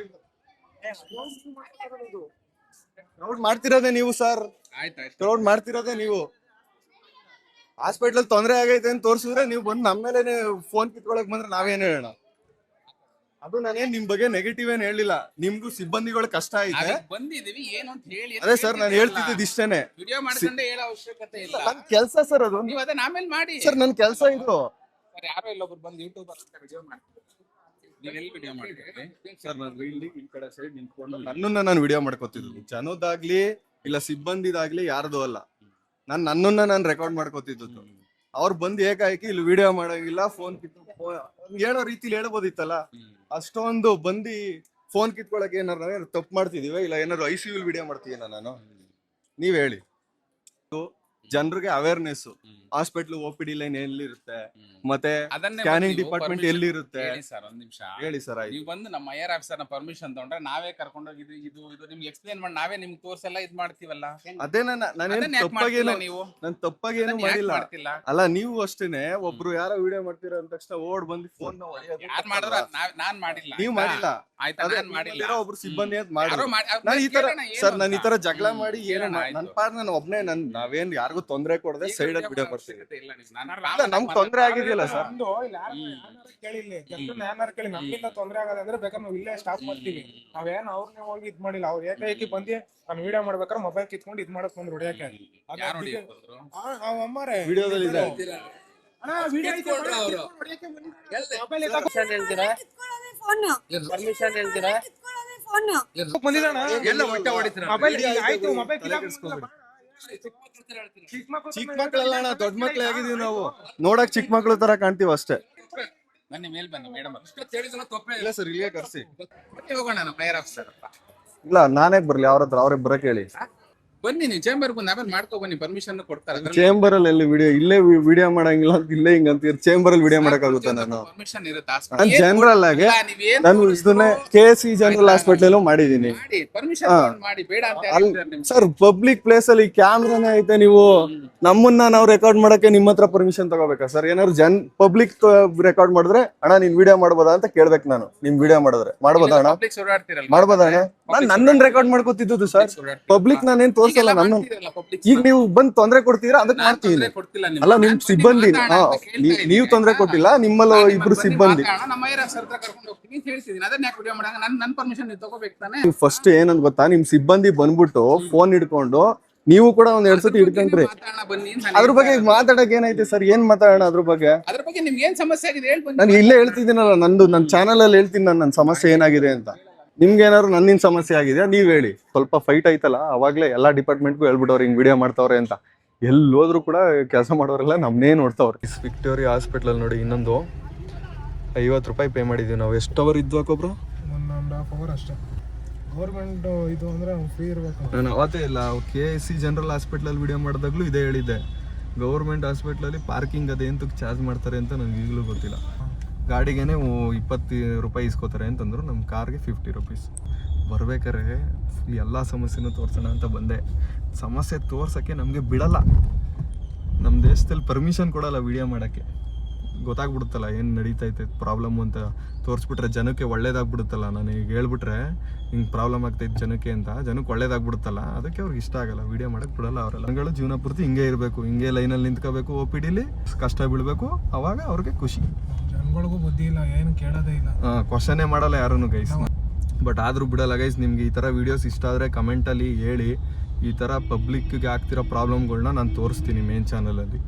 S1: ಕ್ರೌಡ್ ಮಾಡ್ತಿರೋದೇ ನೀವು ಸರ್. ಕ್ರೌಡ್ ಮಾಡ್ತಿರೋದೇ ನೀವು. ಹಾಸ್ಪಿಟಲ್ ತೊಂದರೆ ಆಗೈತೆ ಅಂತ ತೋರಿಸಿದ್ರೆ ನೀವು ಬಂದು ನಮ್ಮ ಮೇಲೆ ಫೋನ್ ಕಿತ್ಕೊಳಕ್ ಬಂದ್ರೆ ನಾವೇನ್ ಹೇಳೋಣ? ಅದು ನಾನೇನ್ ನಿಮ್ ಬಗ್ಗೆ ನೆಗೆಟಿವ್ ಏನ್ ಹೇಳಿಲ್ಲ. ನಿಮ್ಗೂ ಸಿಬ್ಬಂದಿಗಳ ಕಷ್ಟ ಐತೆ,
S11: ಬಂದಿದೀವಿ ಏನು ಅಂತ ಹೇಳಿ.
S1: ಅದೇ ಸರ್ ನಾನು ಹೇಳ್ತಿದ್ದು ಇಷ್ಟೇನೆ.
S11: ವಿಡಿಯೋ ಮಾಡ್ಕೊಂಡೆ ಹೇಳೋ ಅವಶ್ಯಕತೆ ಇಲ್ಲ.
S1: ನನ್ ಕೆಲಸ ಸರ್ ಅದು.
S11: ನೀವು ಅದನ್ನ ಆಮೇಲೆ ಮಾಡಿ
S1: ಸರ್, ನನ್ ಕೆಲಸ ಇದು.
S11: ಸರ್, ಯಾರೋ ಇಲ್ಲೊಬ್ರು ಬಂದು ಯೂಟ್ಯೂಬರ್ ವಿಡಿಯೋ ಮಾಡ್ತಾರೆ. ನೀವೆಲ್ಲಿ ವಿಡಿಯೋ ಮಾಡ್ತೀರಿ
S1: ಸರ್? ನಾನು ಇಲ್ಲಿ ಈ ಕಡೆ ಸೈಡ್ ನಿಂತ್ಕೊಂಡು ನನ್ನನ್ನ ನಾನು ವಿಡಿಯೋ ಮಾಡ್ಕೋತಿದ್ದು. ಜನದಾಗ್ಲಿ ಇಲ್ಲ ಸಿಬ್ಬಂದಿದಾಗ್ಲಿ ಯಾರ್ದು ಅಲ್ಲ. ನನ್ನನ್ನ ನಾನು ರೆಕಾರ್ಡ್ ಮಾಡ್ಕೋತಿದ್ದು. ಅವ್ರು ಬಂದು ಏಕಾಏಕಿ ಇಲ್ಲಿ ವಿಡಿಯೋ ಮಾಡೋಂಗಿಲ್ಲ, ಫೋನ್ ಹೇಳೋ ರೀತಿಲಿ ಹೇಳ್ಬೋದಿತ್ತಲ್ಲ. ಅಷ್ಟೊಂದು ಬಂದು ಫೋನ್ ಕಿತ್ಕೊಳಕ್ ಏನಾರು ತಪ್ಪು ಮಾಡ್ತಿದೀವ, ಇಲ್ಲ ಏನಾದ್ರು ICU ವಿಡಿಯೋ ಮಾಡ್ತೀನ ನಾನು? ನೀವ್ ಹೇಳಿ. ಜನರಿಗೆ ಅವೇರ್ನೆಸ್, ಹಾಸ್ಪಿಟ್ಲ್ OPD ಲೈನ್ ಎಲ್ಲಿರುತ್ತೆ, ಮತ್ತೆ
S11: ಅದನ್ನೇ
S1: ಸ್ಕ್ಯಾನಿಂಗ್
S11: ನೀವು
S1: ಡಿಪಾರ್ಟ್ಮೆಂಟ್
S11: permission-
S1: ಎಲ್ಲಿರುತ್ತೆ
S11: ಹೇಳಿ ಸರ್ ಒಂದ್ ನಿಮಿಷ.
S1: ಹೇಳಿ ಸರ್. ಆಯ್ತು,
S11: ನೀವು ಬಂದು ನಮ್ಮ ಐಆರ್ ಆಫೀಸರ್ ನ ಪರ್ಮಿಷನ್ ತಗೊಂಡ್ರೆ ನಾವೇ ಕರ್ಕೊಂಡೋಗಿ ಇದು ನಿಮ್ಗೆ ಎಕ್ಸ್ಪ್ಲೇನ್ ಮಾಡಿ ನಾವೇ ನಿಮ್ಗೆ ತೋರ್ಸೆಲ್ಲ ಇದ್ ಮಾಡ್ತೀವಲ್ಲ.
S1: ಅದೇ ನಾನೇನ್
S11: ಅದನ್ನ ಯಾಕ್
S1: ತಪ್ಪಾಗೇನು
S11: ಮಾಡ್ತಿಲ್ಲ ನೀವು?
S1: ನಾನು ತಪ್ಪಾಗೇನು
S11: ಅದನ್ನ ಯಾಕ್
S1: ಮಾಡಿಲ್ಲ.
S11: ಮಾಡ್ತಿಲ್ಲ?
S1: ಅಲ್ಲ ನೀವು ಅಷ್ಟೇನೆ ಒಬ್ರು ಯಾರೋ ವಿಡಿಯೋ ಮಾಡ್ತೀರಾ ಅಂದ ತಕ್ಷಣ ಓಡ್ ಬಂದು ಫೋನ್
S11: ಯಾರ್ ಮಾಡಿದ್ರು ನಾನ್ ಮಾಡಿಲ್ಲ.
S1: ನೀವು
S11: ಆಯ್ತಾ?
S1: ಮಾಡಿಲ್ಲ.
S11: ಆಯ್ತಾ,
S1: ಅದೇ
S11: ನಾನ್ ಮಾಡಿಲ್ಲ.
S1: ನಿಮ್ಮಲ್ಲಿರೋ ಒಬ್ರು ಸಿಬ್ಬಂದಿ ಅಂತ
S11: ಯಾರೋ
S1: ಮಾಡಿ
S11: ಅವ್ರ್
S1: ನಾನು ಈ ತರ
S11: ಕೇಳೋಣ ಏನು
S1: ಸರ್, ನಾನು ಈ
S11: ಅಂತ.
S1: ತರ ಜಗಳ ಮಾಡಿ ಏನು
S11: ಕೇಳೋಣ,
S1: ನನ್ನ
S11: ಆಯ್ತು.
S1: ಪಾಡ್ ನಾನು ಒಬ್ನೇ ನಾವೇನ್ ಯಾರಿಗೂ ತೊಂದರೆ ಕೊಡದೆ
S11: ಈಗ
S1: ಸೈಡ್ ಅಲ್ಲಿ ವಿಡಿಯೋ
S11: ಮಾಡೋ
S1: ಮಾಡ್ತೀವಿ.
S11: ಅವಶ್ಯಕತೆ ಇಲ್ಲ ನೀವು.
S1: ಇಲ್ಲ, ನಮ್ಗೆ ತೊಂದರೆ ಆಗಿದೆಯಲ್ಲ ಸರ್.
S6: ಕೇಳಿ ನಮ್ಮಿಂದ ತೊಂದರೆ ಆಗದಂದ್ರೆ ಬೇಕಾದ್ರೆ ನಾವು ಇಲ್ಲೇ ಸ್ಟಾಪ್ ಮಾಡ್ತೀವಿ. ನಾವೇನ್ ಅವ್ರನ್ನೇ ಹೋಗಿ ಇದ್ ಮಾಡಿಲ್ಲ. ಅವ್ರು ಏಕಾಏಕಿ ಬಂದಿ ನಾನು ವಿಡಿಯೋ ಮಾಡ್ಬೇಕಾದ್ರೆ ಮೊಬೈಲ್ ಕಿತ್ಕೊಂಡು ಇದ್ ಮಾಡಕ್ ಬಂದ್ರು ಹೊಡಿಯಕ್ಕೆ.
S11: ಯಾರು ಹೊಡಿಯೋದು?
S6: ಅಮ್ಮರೇ
S1: ವಿಡಿಯೋದಲ್ಲಿ ಇದೆ. ಚಿಕ್ಕ ಮಕ್ಳೆಲ್ಲ ಅಣ್ಣ, ದೊಡ್ಡ ಮಕ್ಳೇ ಆಗಿದೀವಿ ನಾವು. ನೋಡಕ್ ಚಿಕ್ಕ ಮಕ್ಳು ತರ ಕಾಣ್ತೀವಿ ಅಷ್ಟೇ.
S11: ಬನ್ನಿ ಮೇಲ್ ಬನ್ನಿ ಮೇಡಮ್.
S1: ಇಲ್ಲ ಸರ್, ಇಲ್ಲಿಗೆ ಕರ್ಸಿ.
S11: ಹೋಗೋಣ ನಮ್ಮ ಐಆರ್ ಆಫೀಸರ್.
S1: ಇಲ್ಲ, ನಾನೇ ಬರ್ಲಿ ಅವ್ರ ಹತ್ರ, ಅವ್ರಿಗೆ ಬರಕ್ ಹೇಳಿ.
S11: ಬನ್ನಿ ನೀವು ಚೇಂಬರ್ ಬಂದು ಆಮೇಲೆ ಮಾಡ್ಕೊ ಬನ್ನಿ, ಪರ್ಮಿಷನ್ ಕೊಡ್ತಾರೆ.
S1: ಚೇಂಬರ್ ಅಲ್ಲಿ ಎಲ್ಲಿ ವಿಡಿಯೋ, ಇಲ್ಲೇ ವಿಡಿಯೋ ಮಾಡಂಗಿಲ್ಲ ಅಂತ ಇಲ್ಲೇ ಹಿಂಗ್ ಅಂತೀರಿ. ಚೇಂಬರ್ ಅಲ್ಲಿ ವಿಡಿಯೋ ಮಾಡಕ್ ಆಗುತ್ತಾ? ನಾನು
S11: ಪರ್ಮಿಷನ್ ಇರುತ್ತೆ.
S1: ನಾನು ಜನರಲ್ ಆಗಿ ನಾನು ಇದನ್ನೇ KC ಜನರಲ್ ಹಾಸ್ಪಿಟಲ್ ಮಾಡಿದೀನಿ.
S11: ಪರ್ಮಿಷನ್ ಮಾಡಿ, ಬೇಡ ಅಂತ ಯಾರು ಹೇಳ್ತಾರೆ ನಿಮ್ಗೆ?
S1: ಸರ್, ಪಬ್ಲಿಕ್ ಪ್ಲೇಸ್ ಅಲ್ಲಿ ಕ್ಯಾಮ್ರಾನೇ ಐತೆ. ನೀವು ನಮ್ಮನ್ನ ನಾವು ರೆಕಾರ್ಡ್ ಮಾಡಕ್ಕೆ ನಿಮ್ಮ ಹತ್ರ ಪರ್ಮಿಷನ್ ತಗೋಬೇಕಾ ಸರ್? ಏನಾದ್ರು ಪಬ್ಲಿಕ್ ರೆಕಾರ್ಡ್ ಮಾಡಿದ್ರೆ ಅಣ್ಣ ನೀನ್ ವಿಡಿಯೋ ಮಾಡ್ಬೋದಾ ಅಂತ ಕೇಳ್ಬೇಕು ನಾನು. ನಿಮ್ ವಿಡಿಯೋ ಮಾಡಿದ್ರೆ ಮಾಡ್ಬೋದಾ ಅಣ್ಣ?
S11: Public ಓಡಾಡ್ತಿರಲ್ಲ.
S1: ಮಾಡ್ಬೋದಾ ಅಣ್ಣ? ನಾನು ನನ್ನನ್ನು ರೆಕಾರ್ಡ್ ಮಾಡ್ಕೊತಿದ್ದು ಸರ್. ಪಬ್ಲಿಕ್ ನಾನೇನ್ ತೋರ್ಸಲ್ಲ. ನನ್ನ ಈಗ ನೀವು ಬಂದ್ ತೊಂದ್ರೆ ಕೊಡ್ತೀರಾ, ಅದಕ್ಕೆ ಮಾಡ್ತೀನಿ.
S11: ಕೊಡ್ತಿಲ್ಲ
S1: ಅಲ್ಲ, ನಿಮ್ ಸಿಬ್ಬಂದಿ ನೀವು ತೊಂದ್ರೆ ಕೊಟ್ಟಿಲ್ಲ, ನಿಮ್ಮಲ್ಲಿ ಇಬ್ರು ಸಿಬ್ಬಂದಿ.
S11: ನಮ್ಮ ಐಆರ್ ಆಫೀಸರ್ ಹತ್ರ ಕರ್ಕೊಂಡು ಹೋಗ್ತೀನಿ ಅಂತ ಹೇಳ್ತಿದ್ದೀನಿ. ಅದನ್ನ ಯಾಕೆ ವಿಡಿಯೋ ಮಾಡಂಗ? ನನ್ನ ಪರ್ಮಿಷನ್ ನೀವು ತಗೋಬೇಕು ತಾನೆ.
S1: ನೀವು ಫಸ್ಟ್ ಏನಂತ ಗೊತ್ತಾ, ನಿಮ್ ಸಿಬ್ಬಂದಿ ಬಂದ್ಬಿಟ್ಟು ಫೋನ್ ಹಿಡ್ಕೊಂಡು ನೀವು ಕೂಡ ಒಂದ್ 2 ಸತಿ ಹಿಡ್ಕೊಂಡ್ರಿ.
S11: ಮಾತಾಡೋಣ ಬನ್ನಿ ಅಂತ
S1: ಅದ್ರ ಬಗ್ಗೆ ಮಾತಾಡಕ್ ಏನೈತೆ ಸರ್? ಏನ್ ಮಾತಾಡೋಣ ಅದ್ರ ಬಗ್ಗೆ?
S11: ಅದ್ರ ಬಗ್ಗೆ ನಿಮ್ಗೆ ಏನ್ ಸಮಸ್ಯೆ ಆಗಿದೆ ಹೇಳಿ ಬನ್ನಿ.
S1: ನಾನು ಇಲ್ಲೇ ಹೇಳ್ತಿದ್ದೀನಲ್ಲ, ನನ್ನ ಚಾನಲ್ ಅಲ್ಲಿ ಹೇಳ್ತೀನಿ ನಾನು ನನ್ನ ಸಮಸ್ಯೆ ಏನಾಗಿದೆ ಅಂತ. ನಿಮ್ಗೆ ಏನಾದ್ರು ನನ್ನಿಂದ ಸಮಸ್ಯೆ ಆಗಿದೆ ನೀವ್ ಹೇಳಿ. ಸ್ವಲ್ಪ ಫೈಟ್ ಆಯ್ತಲ್ಲ, ಅವಾಗ್ಲೇ ಎಲ್ಲಾ ಡಿಪಾರ್ಟ್ಮೆಂಟ್ಗೂ ಹೇಳ್ಬಿಟ್ಟವ್ರು ಹಿಂಗ್ ವಿಡಿಯೋ ಮಾಡ್ತಾವ್ರೆ ಅಂತ. ಎಲ್ಲಿ ಹೋದ್ರು ಕೂಡ ಕೆಲಸ ಮಾಡೋರೆಲ್ಲ ನಮ್ನೇ ನೋಡ್ತಾವ್ರೆ. ವಿಕ್ಟೋರಿಯಾ ಹಾಸ್ಪಿಟಲ್ ಅಲ್ಲಿ ನೋಡಿ, ಇನ್ನೊಂದು 50 ರೂಪಾಯಿ ಪೇ ಮಾಡಿದೀವಿ ನಾವು. ಎಷ್ಟು ಅವರ್ ಇದ್ವು ಹಾಕೊಬ್ರು?
S6: 1.5 hour ಅಷ್ಟೇ. ಗೌರ್ಮೆಂಟ್ ಇದು ಅಂದ್ರೆ ಫ್ರೀ ಇರ್ಬೇಕು.
S1: ನಾನು ಅವತ್ತೇ ಇಲ್ಲ KC ಜನರಲ್ ಹಾಸ್ಪಿಟಲ್ ಅಲ್ಲಿ ವಿಡಿಯೋ ಮಾಡಿದಾಗ್ಲೂ ಇದೇ ಹೇಳಿದ್ದೆ. ಗೌರ್ಮೆಂಟ್ ಹಾಸ್ಪಿಟಲ್ ಅಲ್ಲಿ ಪಾರ್ಕಿಂಗ್ ಅದೇಂತಕ್ಕೆ ಚಾರ್ಜ್ ಮಾಡ್ತಾರೆ ಅಂತ ನನಗೆ ಈಗಲೂ ಗೊತ್ತಿಲ್ಲ. ಗಾಡಿಗೇನೆ 20 ರೂಪಾಯಿ ಇಸ್ಕೋತಾರೆ ಅಂತಂದ್ರು, ನಮ್ಮ ಕಾರ್ಗೆ 50 ರೂಪೀಸ್. ಬರ್ಬೇಕಾರೆ ಎಲ್ಲ ಸಮಸ್ಯೆನೂ ತೋರ್ಸೋಣ ಅಂತ ಬಂದೆ. ಸಮಸ್ಯೆ ತೋರ್ಸೋಕ್ಕೆ ನಮಗೆ ಬಿಡಲ್ಲ. ನಮ್ಮ ದೇಶದಲ್ಲಿ ಪರ್ಮಿಷನ್ ಕೊಡಲ್ಲ ವಿಡಿಯೋ ಮಾಡೋಕ್ಕೆ. ಗೊತ್ತಾಗ್ಬಿಡುತ್ತಲ್ಲ ಏನು ನಡೀತೈತೆ ಪ್ರಾಬ್ಲಮ್ ಅಂತ ತೋರಿಸ್ಬಿಟ್ರೆ ಜನಕ್ಕೆ ಒಳ್ಳೇದಾಗ್ಬಿಡುತ್ತಲ್ಲ. ನಾನು ಈಗ ಹೇಳ್ಬಿಟ್ರೆ ಹಿಂಗೆ ಪ್ರಾಬ್ಲಮ್ ಆಗ್ತೈತೆ ಜನಕ್ಕೆ ಅಂತ, ಜನಕ್ಕೆ ಒಳ್ಳೇದಾಗ್ಬಿಡುತ್ತಲ್ಲ. ಅದಕ್ಕೆ ಅವ್ರಿಗೆ ಇಷ್ಟ ಆಗಲ್ಲ, ವಿಡಿಯೋ ಮಾಡೋಕ್ಕೆ ಬಿಡಲ್ಲ ಅವರೆಲ್ಲ. ಜನಗಳು ಜೀವನ ಪೂರ್ತಿ ಹಿಂಗೆ ಇರಬೇಕು, ಹಿಂಗೆ ಲೈನಲ್ಲಿ ನಿಂತ್ಕೋಬೇಕು, OPDಲಿ ಕಷ್ಟ ಬೀಳಬೇಕು, ಅವಾಗ ಅವ್ರಿಗೆ ಖುಷಿ.
S6: ಜನಗಳಿಗೂ ಬುದ್ಧಿ ಇಲ್ಲ, ಏನು ಕೇಳೋದೇ ಇಲ್ಲ.
S1: ಕ್ವಶನ್ನೇ ಮಾಡಲ್ಲ ಯಾರೂ ಗೈಸ್. ಬಟ್ ಆದರೂ ಬಿಡಲ್ಲ ಗೈಸ್. ನಿಮ್ಗೆ ಈ ಥರ ವೀಡಿಯೋಸ್ ಇಷ್ಟ ಆದರೆ ಕಮೆಂಟಲ್ಲಿ ಹೇಳಿ. ಈ ಥರ ಪಬ್ಲಿಕ್ಗೆ ಆಗ್ತಿರೋ ಪ್ರಾಬ್ಲಮ್ಗಳನ್ನ ನಾನು ತೋರಿಸ್ತೀನಿ ಮೇನ್ ಚಾನಲಲ್ಲಿ.